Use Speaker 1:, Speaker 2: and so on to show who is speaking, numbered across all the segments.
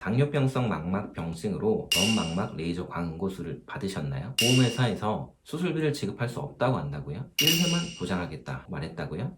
Speaker 1: 당뇨병성 망막병증으로 범망막 레이저 광응고수를 받으셨나요? 보험회사에서 수술비를 지급할 수 없다고 한다고요? 1회만 보장하겠다 말했다고요?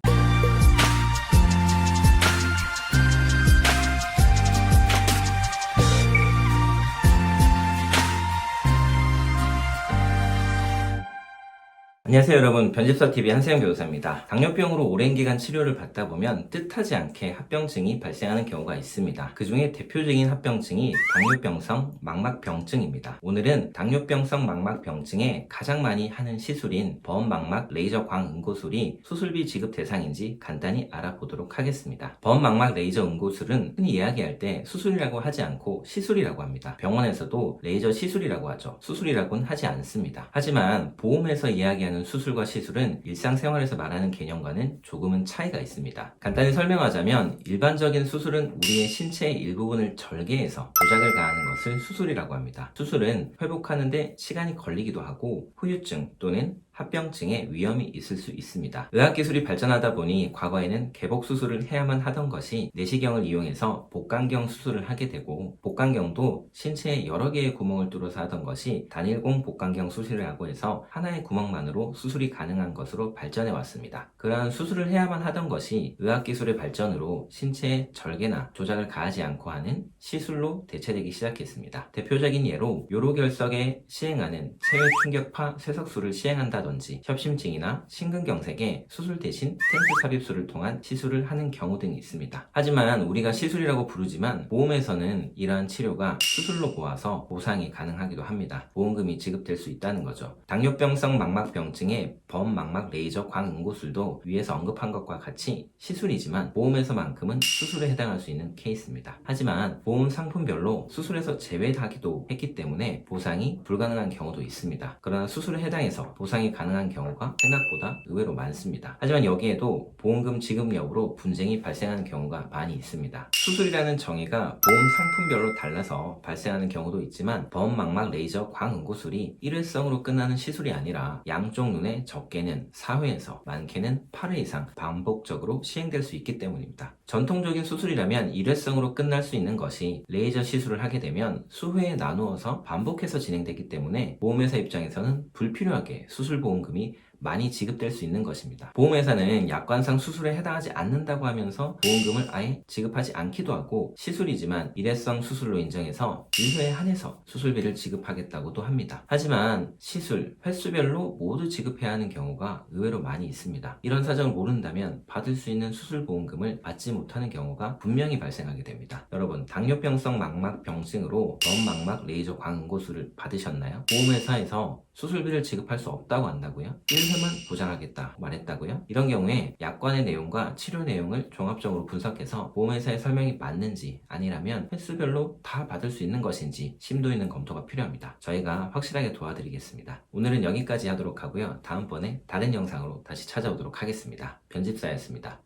Speaker 1: 안녕하세요 여러분, 변집서TV 한세영 변호사입니다. 당뇨병으로 오랜 기간 치료를 받다 보면 뜻하지 않게 합병증이 발생하는 경우가 있습니다. 그 중에 대표적인 합병증이 당뇨병성 망막병증입니다. 오늘은 당뇨병성 망막병증에 가장 많이 하는 시술인 범망막 레이저 광응고술이 수술비 지급 대상인지 간단히 알아보도록 하겠습니다. 범망막 레이저 응고술은 흔히 이야기할 때 수술이라고 하지 않고 시술이라고 합니다. 병원에서도 레이저 시술이라고 하죠. 수술이라고는 하지 않습니다. 하지만 보험에서 이야기하는 수술과 시술은 일상생활에서 말하는 개념과는 조금은 차이가 있습니다. 간단히 설명하자면 일반적인 수술은 우리의 신체의 일부분을 절개해서 조작을 가하는 것을 수술이라고 합니다. 수술은 회복하는데 시간이 걸리기도 하고 후유증 또는 합병증의 위험이 있을 수 있습니다. 의학기술이 발전하다 보니 과거에는 개복 수술을 해야만 하던 것이 내시경을 이용해서 복강경 수술을 하게 되고, 복강경도 신체에 여러 개의 구멍을 뚫어서 하던 것이 단일공 복강경 수술이라고 해서 하나의 구멍만으로 수술이 가능한 것으로 발전해 왔습니다. 그러한 수술을 해야만 하던 것이 의학기술의 발전으로 신체에 절개나 조작을 가하지 않고 하는 시술로 대체되기 시작했습니다. 대표적인 예로 요로결석에 시행하는 체외 충격파 쇠석술을 시행한다 든지 협심증이나 심근경색에 수술 대신 텐트 삽입술을 통한 시술을 하는 경우 등이 있습니다. 하지만 우리가 시술이라고 부르지만 보험에서는 이러한 치료가 수술로 보아서 보상이 가능하기도 합니다. 보험금이 지급될 수 있다는 거죠. 당뇨병성 망막병증의 범망막 레이저 광응고술도 위에서 언급한 것과 같이 시술이지만 보험에서만큼은 수술에 해당할 수 있는 케이스입니다. 하지만 보험 상품별로 수술에서 제외하기도 했기 때문에 보상이 불가능한 경우도 있습니다. 그러나 수술에 해당해서 보상이 가능한 경우가 생각보다 의외로 많습니다. 하지만 여기에도 보험금 지급 여부로 분쟁이 발생하는 경우가 많이 있습니다. 수술이라는 정의가 보험 상품별로 달라서 발생하는 경우도 있지만 범망막 레이저 광응고술이 일회성으로 끝나는 시술이 아니라 양쪽 눈에 적게는 4회에서 많게는 8회 이상 반복적으로 시행될 수 있기 때문입니다. 전통적인 수술이라면 일회성으로 끝날 수 있는 것이 레이저 시술을 하게 되면 수회에 나누어서 반복해서 진행되기 때문에 보험회사 입장에서는 불필요하게 수술보험금이 많이 지급될 수 있는 것입니다. 보험회사는 약관상 수술에 해당하지 않는다고 하면서 보험금을 아예 지급하지 않기도 하고, 시술이지만 일회성 수술로 인정해서 1회에 한해서 수술비를 지급하겠다고도 합니다. 하지만 시술, 횟수별로 모두 지급해야 하는 경우가 의외로 많이 있습니다. 이런 사정을 모른다면 받을 수 있는 수술보험금을 받지 못하는 경우가 분명히 발생하게 됩니다. 여러분, 당뇨병성 망막병증으로 범망막 레이저 광응고술을 받으셨나요? 보험회사에서 수술비를 지급할 수 없다고 한다고요? 1회만 보장하겠다 말했다고요? 이런 경우에 약관의 내용과 치료 내용을 종합적으로 분석해서 보험회사의 설명이 맞는지, 아니라면 횟수별로 다 받을 수 있는 것인지 심도 있는 검토가 필요합니다. 저희가 확실하게 도와드리겠습니다. 오늘은 여기까지 하도록 하고요. 다음번에 다른 영상으로 다시 찾아오도록 하겠습니다. 변집사였습니다.